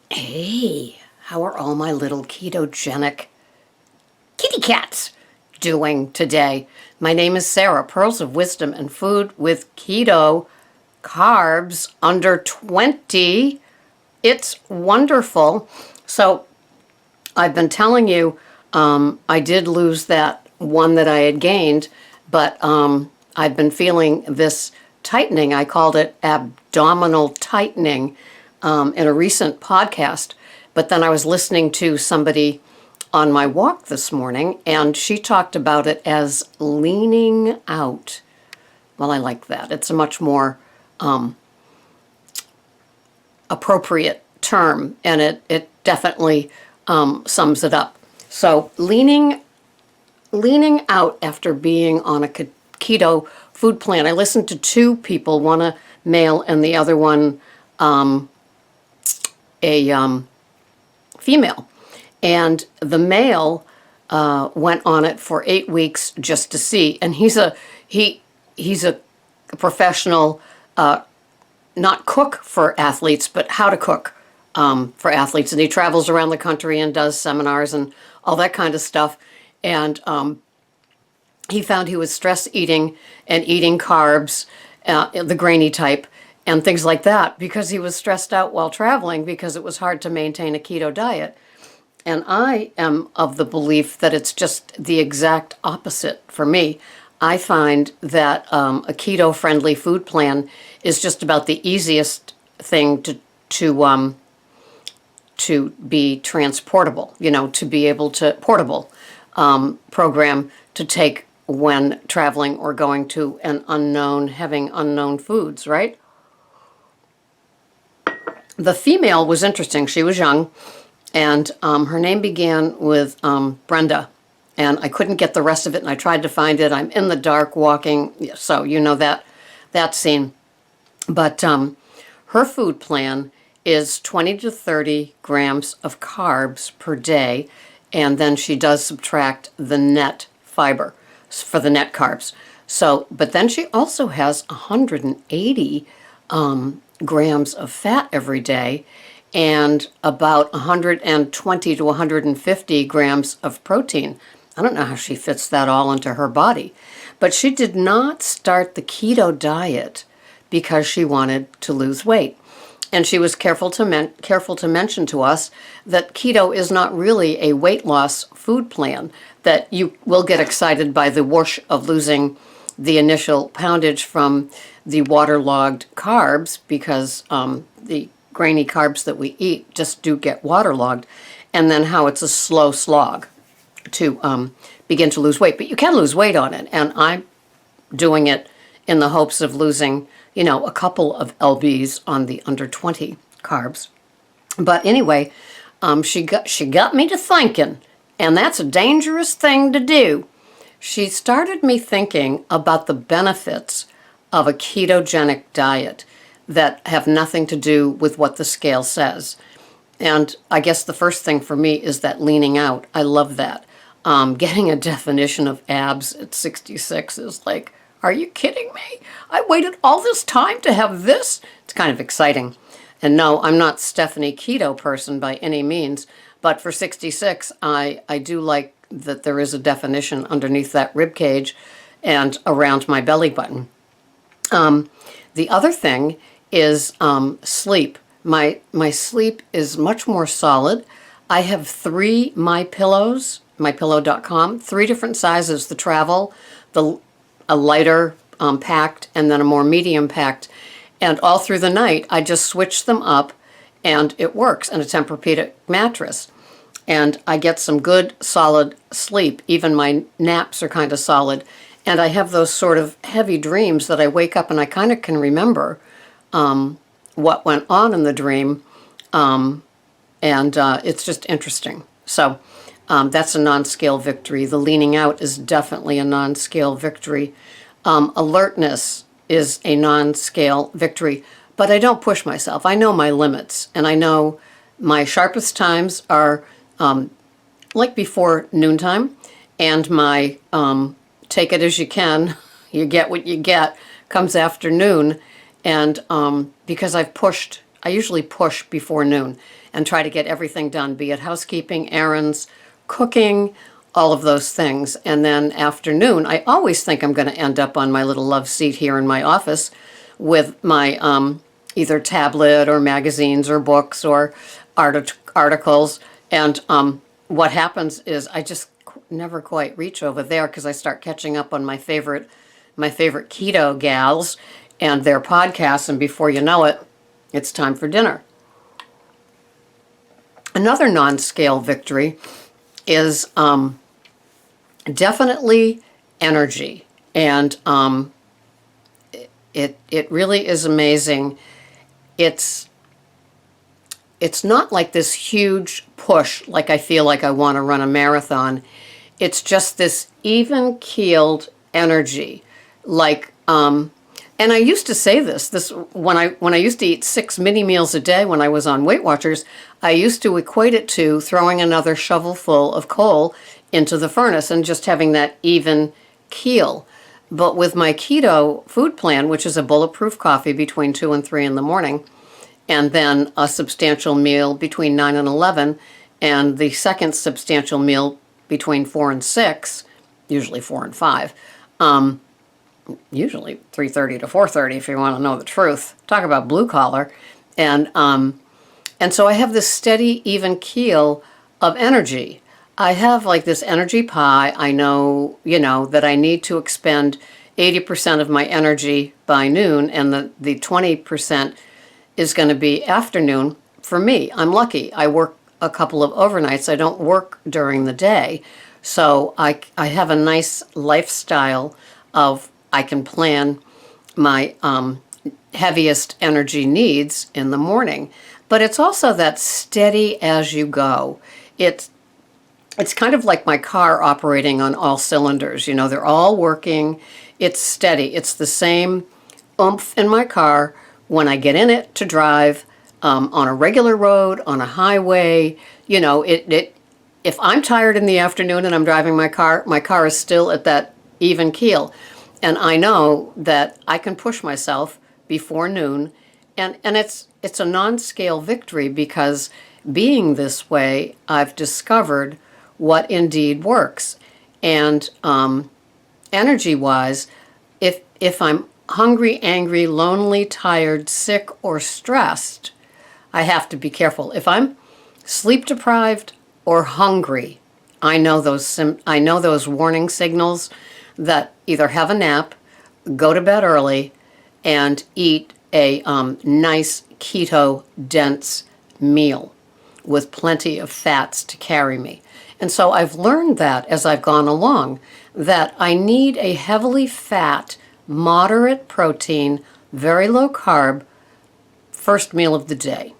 Hey, how are all my little ketogenic kitty cats doing today? My name is Sarah, Pearls of Wisdom and Food with Keto, carbs under 20. It's wonderful. So I've been telling you, I did lose that one that I had gained, but I've been feeling this tightening. I called it abdominal tightening in a recent podcast. But then I was listening to somebody on my walk this morning, and she talked about it as leaning out. Well, I like that. It's a much more appropriate term, and it definitely sums it up. So leaning out after being on a keto food plan. I listened to two people, one a male and the other one a female. And the male went on it for 8 weeks just to see. And he's a professional, not cook for athletes, but how to cook for athletes. And he travels around the country and does seminars and all that kind of stuff. And he found he was stress eating and eating carbs, the grainy type, and things like that, because he was stressed out while traveling because it was hard to maintain a keto diet. And I am of the belief that it's just the exact opposite for me. I find that a keto-friendly food plan is just about the easiest thing to be transportable, to be able to portable program to take when traveling or going to an unknown, having unknown foods, right? The female was interesting. She was young, and her name began with Brenda, and I couldn't get the rest of it, and I tried to find it. I'm in the dark walking, so you know that scene. But her food plan is 20 to 30 grams of carbs per day, and then she does subtract the net fiber for the net carbs. So, but then she also has 180 grams of fat every day and about 120 to 150 grams of protein. I don't know how she fits that all into her body. But she did not start the keto diet because she wanted to lose weight. And she was careful to mention to us that keto is not really a weight loss food plan, that you will get excited by the whoosh of losing the initial poundage from the waterlogged carbs, because the grainy carbs that we eat just do get waterlogged, and then how it's a slow slog to begin to lose weight. But you can lose weight on it, and I'm doing it in the hopes of losing, a couple of lbs on the under 20 carbs. But anyway, she got me to thinking, and that's a dangerous thing to do. She started me thinking about the benefits of a ketogenic diet that have nothing to do with what the scale says. And I guess the first thing for me is that leaning out. I love that. Getting a definition of abs at 66 is like, are you kidding me? I waited all this time to have this? It's kind of exciting. And no, I'm not Stephanie Keto person by any means, but for 66, I do like that there is a definition underneath that rib cage and around my belly button. The other thing is sleep. My sleep is much more solid. I have 3 MyPillows, mypillow.com, 3 different sizes, the travel, a lighter packed, and then a more medium packed. And all through the night, I just switch them up, and it works, and a Tempur-Pedic mattress. And I get some good, solid sleep. Even my naps are kind of solid. And I have those sort of heavy dreams that I wake up and I kind of can remember what went on in the dream. And it's just interesting. So that's a non-scale victory. The leaning out is definitely a non-scale victory. Alertness is a non-scale victory. But I don't push myself. I know my limits. And I know my sharpest times are like before noontime. And my take it as you can, you get what you get, comes after noon. And because I've pushed I usually push before noon and try to get everything done, be it housekeeping, errands, cooking, all of those things. And then afternoon, I always think I'm going to end up on my little love seat here in my office with my either tablet or magazines or books or articles. And what happens is I just never quite reach over there because I start catching up on my favorite keto gals and their podcasts, and before you know it, it's time for dinner. Another non-scale victory is definitely energy, and it really is amazing. It's not like this huge push, like I feel like I want to run a marathon. It's just this even-keeled energy, like and I used to say this when I used to eat 6 mini meals a day when I was on Weight Watchers. I used to equate it to throwing another shovelful of coal into the furnace and just having that even keel. But with my keto food plan, which is a bulletproof coffee between 2 and 3 in the morning, and then a substantial meal between 9 and 11, and the second substantial meal between 4 and 6, usually 4 and 5, usually 3:30 to 4:30 if you want to know the truth. Talk about blue collar. And so I have this steady, even keel of energy. I have like this energy pie. I know, that I need to expend 80% of my energy by noon, and the 20% is going to be afternoon for me. I'm lucky. I work a couple of overnights. I don't work during the day. So I have a nice lifestyle of I can plan my heaviest energy needs in the morning. But it's also that steady as you go. It's kind of like my car operating on all cylinders. They're all working. It's steady. It's the same oomph in my car when I get in it to drive on a regular road, on a highway. If I'm tired in the afternoon and I'm driving my car is still at that even keel. And I know that I can push myself before noon. And it's a non-scale victory because being this way, I've discovered what indeed works. And energy-wise, if I'm hungry, angry, lonely, tired, sick, or stressed, I have to be careful. If I'm sleep-deprived or hungry, I know those warning signals that either have a nap, go to bed early, and eat a nice keto-dense meal with plenty of fats to carry me. And so I've learned that as I've gone along, that I need a heavily fat, moderate protein, very low carb first meal of the day.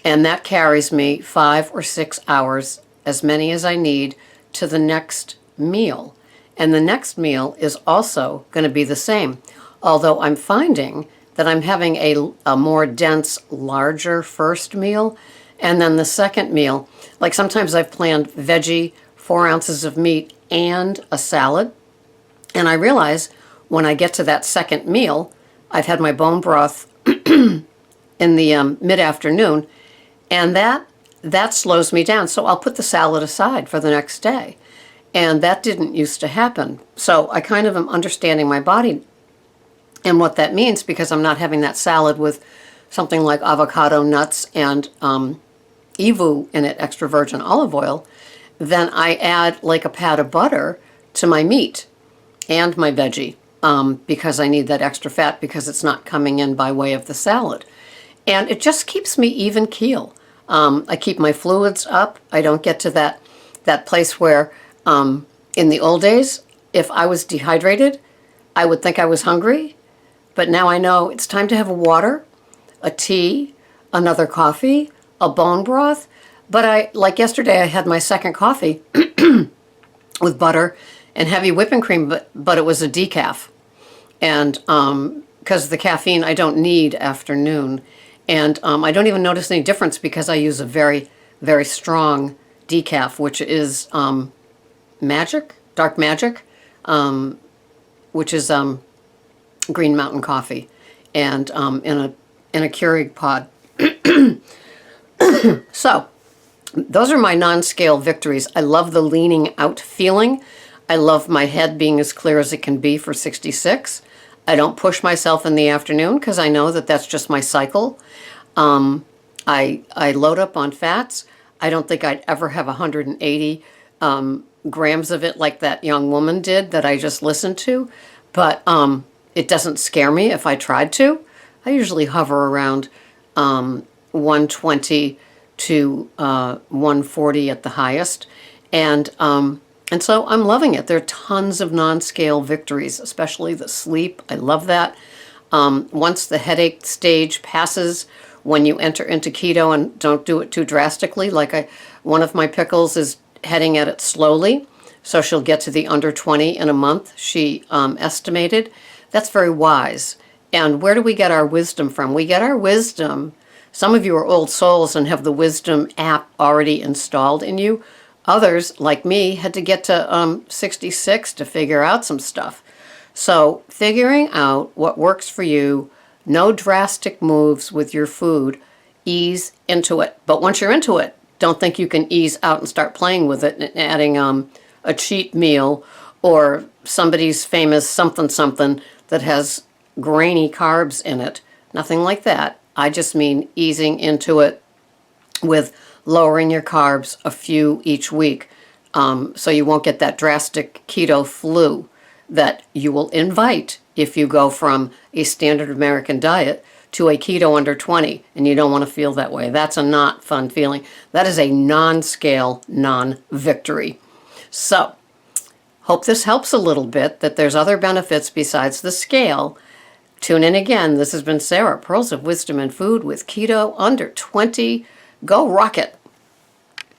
And that carries me 5 or 6 hours, as many as I need, to the next meal. And the next meal is also going to be the same. Although I'm finding that I'm having a more dense, larger first meal. And then the second meal, like sometimes I've planned veggie, 4 ounces of meat, and a salad. And I realize when I get to that second meal, I've had my bone broth in the mid-afternoon, and that slows me down. So I'll put the salad aside for the next day. And that didn't used to happen. So I kind of am understanding my body and what that means, because I'm not having that salad with something like avocado, nuts, and EVOO in it, extra virgin olive oil. Then I add like a pat of butter to my meat and my veggie because I need that extra fat because it's not coming in by way of the salad. And it just keeps me even keel. I keep my fluids up. I don't get to that place where in the old days, if I was dehydrated, I would think I was hungry. But now I know it's time to have a water, a tea, another coffee, a bone broth. But like yesterday, I had my second coffee with butter and heavy whipping cream, but it was a decaf. And because of the caffeine, I don't need afternoon. And I don't even notice any difference because I use a very, very strong decaf, which is Dark Magic, which is Green Mountain coffee, and in a Keurig pod. So, those are my non-scale victories. I love the leaning out feeling. I love my head being as clear as it can be for 66. I don't push myself in the afternoon because I know that that's just my cycle. I load up on fats. I don't think I'd ever have 180 grams of it like that young woman did that I just listened to. But it doesn't scare me if I tried to. I usually hover around 120 to 140 at the highest. And so I'm loving it. There are tons of non-scale victories, especially the sleep. I love that. Once the headache stage passes, when you enter into keto and don't do it too drastically, like one of my pickles is heading at it slowly, so she'll get to the under 20 in a month, she estimated. That's very wise. And where do we get our wisdom from? We get our wisdom. Some of you are old souls and have the Wisdom app already installed in you. Others, like me, had to get to 66 to figure out some stuff. So figuring out what works for you, no drastic moves with your food, ease into it. But once you're into it, don't think you can ease out and start playing with it and adding a cheat meal or somebody's famous something that has grainy carbs in it. Nothing like that. I just mean easing into it with lowering your carbs a few each week, so you won't get that drastic keto flu that you will invite if you go from a standard American diet to a keto under 20, and you don't want to feel that way. That's a not fun feeling. That is a non-scale, non-victory. So, hope this helps a little bit, that there's other benefits besides the scale. Tune in again. This has been Sarah, Pearls of Wisdom and Food with Keto Under 20. Go rock it.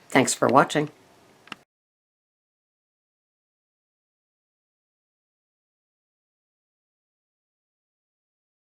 Thanks for watching.